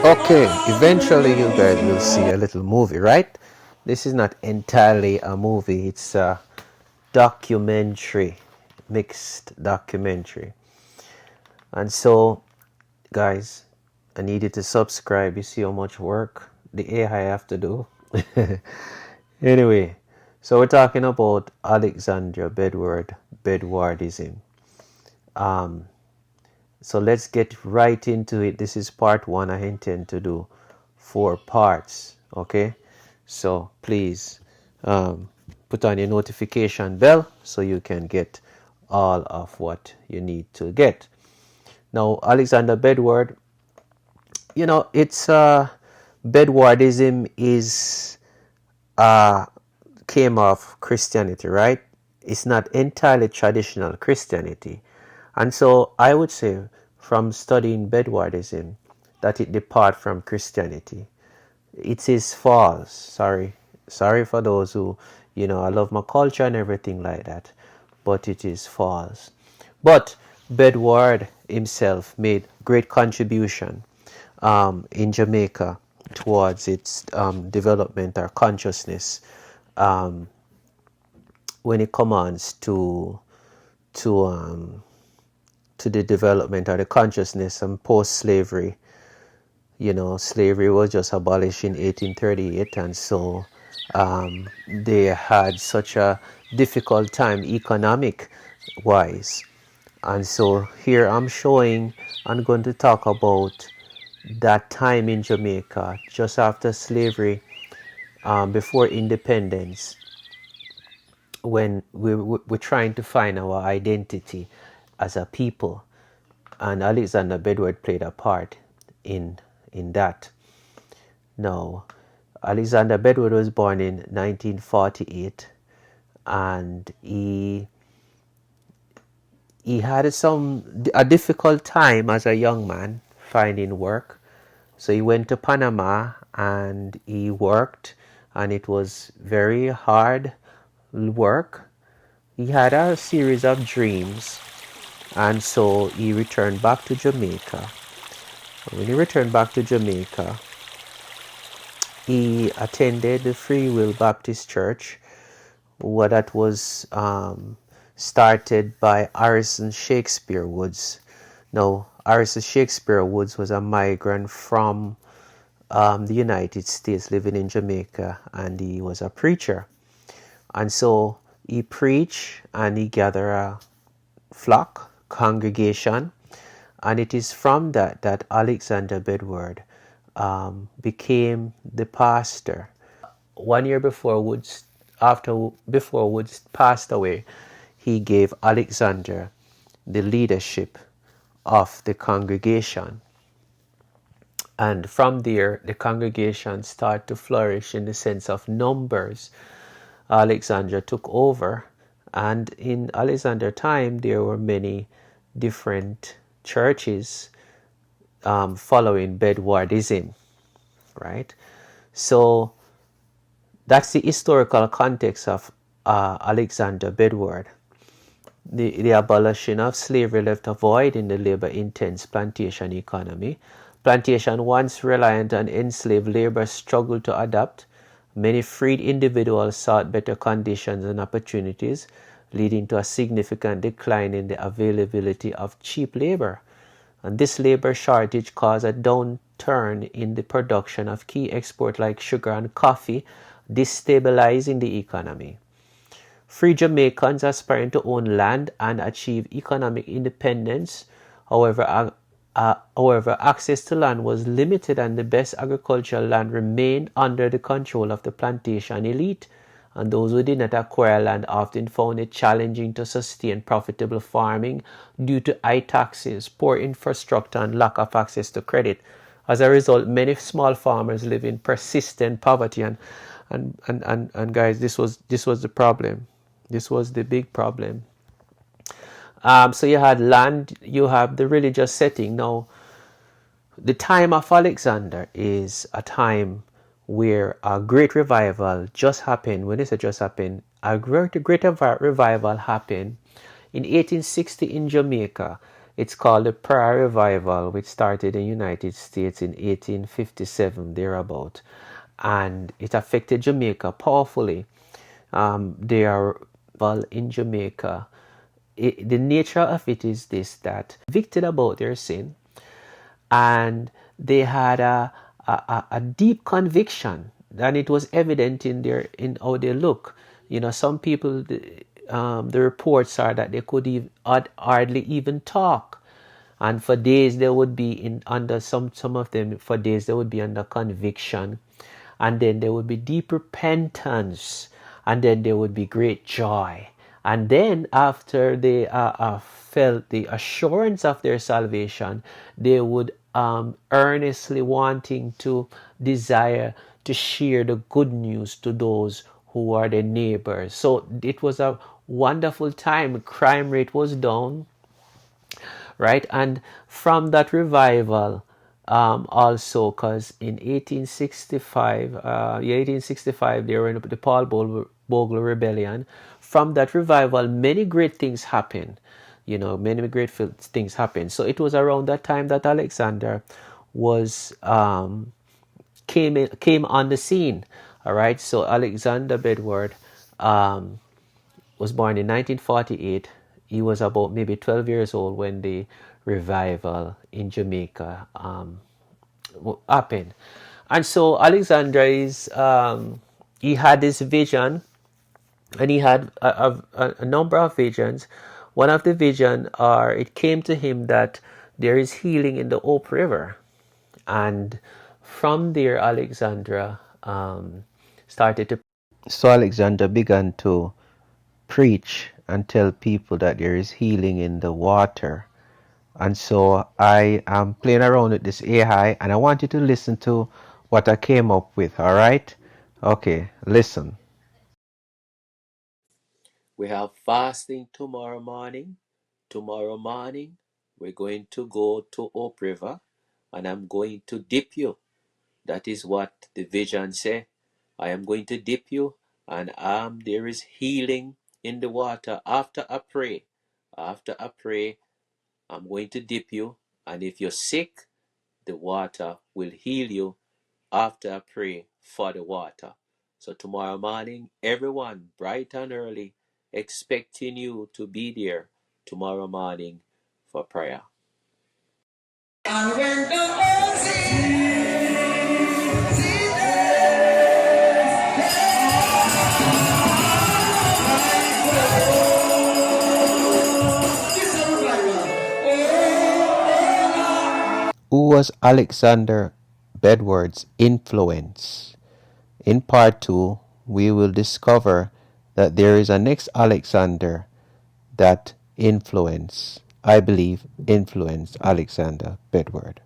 Okay, eventually you guys will see a little movie, right? This is not entirely a movie, it's a documentary, mixed documentary. And so, guys, I need you to subscribe. You see how much work the AI have to do? Anyway, so we're talking about Alexander Bedward, Bedwardism. So let's get right into it. This is part one. I intend to do 4 parts. Okay, so please put on your notification bell so you can get all of what you need to get. Now, Alexander Bedward, you know, it's Bedwardism is came off Christianity, right? It's not entirely traditional Christianity. And so I would say from studying Bedwardism that it depart from Christianity. It is false. Sorry for those who, you know, I love my culture and everything like that, but it is false. But Bedward himself made great contribution in Jamaica towards its development or consciousness when it comes to the development or the consciousness and post-slavery. You know, slavery was just abolished in 1838, and so they had such a difficult time economic wise. And so here I'm going to talk about that time in Jamaica just after slavery, before independence, when we're trying to find our identity as a people, and Alexander Bedward played a part in that. Now, Alexander Bedward was born in 1948, and he had a difficult time as a young man finding work. So he went to Panama and he worked, and it was very hard work. He had a series of dreams, and so he returned back to Jamaica. When he returned back to Jamaica, he attended the Free Will Baptist Church, that was started by Harrison Shakespeare Woods. Now, Harrison Shakespeare Woods was a migrant from the United States living in Jamaica, and he was a preacher. And so he preached and he gathered a flock, congregation, and it is from that Alexander Bedward became the pastor. 1 year before Woods passed away, he gave Alexander the leadership of the congregation. And from there, the congregation started to flourish in the sense of numbers. Alexander took over, and in Alexander's time, there were many different churches following Bedwardism, right? So that's the historical context of Alexander Bedward. The abolition of slavery left a void in the labor-intense plantation economy. Plantation, once reliant on enslaved labor, struggled to adapt. Many freed individuals sought better conditions and opportunities, leading to a significant decline in the availability of cheap labor. And this labor shortage caused a downturn in the production of key exports like sugar and coffee, destabilizing the economy. Free Jamaicans aspiring to own land and achieve economic independence. However, access to land was limited, and the best agricultural land remained under the control of the plantation elite. And those who did not acquire land often found it challenging to sustain profitable farming due to high taxes, poor infrastructure, and lack of access to credit. As a result, many small farmers live in persistent poverty. And guys, this was the problem. This was the big problem. So you had land, you have the religious setting. Now, the time of Alexander is a time where a great revival just happened. When I say just happened, a great revival happened in 1860 in Jamaica. It's called the Prayer Revival, which started in the United States in 1857, thereabout. And it affected Jamaica powerfully. They are in Jamaica. The nature of it is this, that convicted about their sin, and they had a deep conviction, and it was evident in how they look. Some people, the reports are that they could hardly even talk, and for days they would be in under some of them, for days they would be under conviction, and then there would be deep repentance, and then there would be great joy. And then after they felt the assurance of their salvation, they would earnestly wanting to desire to share the good news to those who are their neighbors. So it was a wonderful time. Crime rate was down, right? And from that revival, also, because in 1865, they were in the Paul Bogle Rebellion. From that revival, many great things happened. Many great things happened. So it was around that time that Alexander was came on the scene. All right. So Alexander Bedward was born in 1948. He was about maybe 12 years old when the revival in Jamaica happened. And so Alexander he had this vision, and he had a number of visions. One of the vision it came to him that there is healing in the Hope River. And from there, Alexander started to. So Alexander began to preach and tell people that there is healing in the water. And so I am playing around with this AI, and I want you to listen to what I came up with, all right? Okay, listen. We have fasting tomorrow morning. Tomorrow morning, we're going to go to Hope River, and I'm going to dip you. That is what the vision say. I am going to dip you, and there is healing in the water. After I pray, I'm going to dip you, and if you're sick, the water will heal you after I pray for the water. So tomorrow morning, everyone, bright and early, expecting you to be there tomorrow morning for prayer. And when Who was Alexander Bedward's influence? In part 2, we will discover that there is a next Alexander that I believe, influenced Alexander Bedward.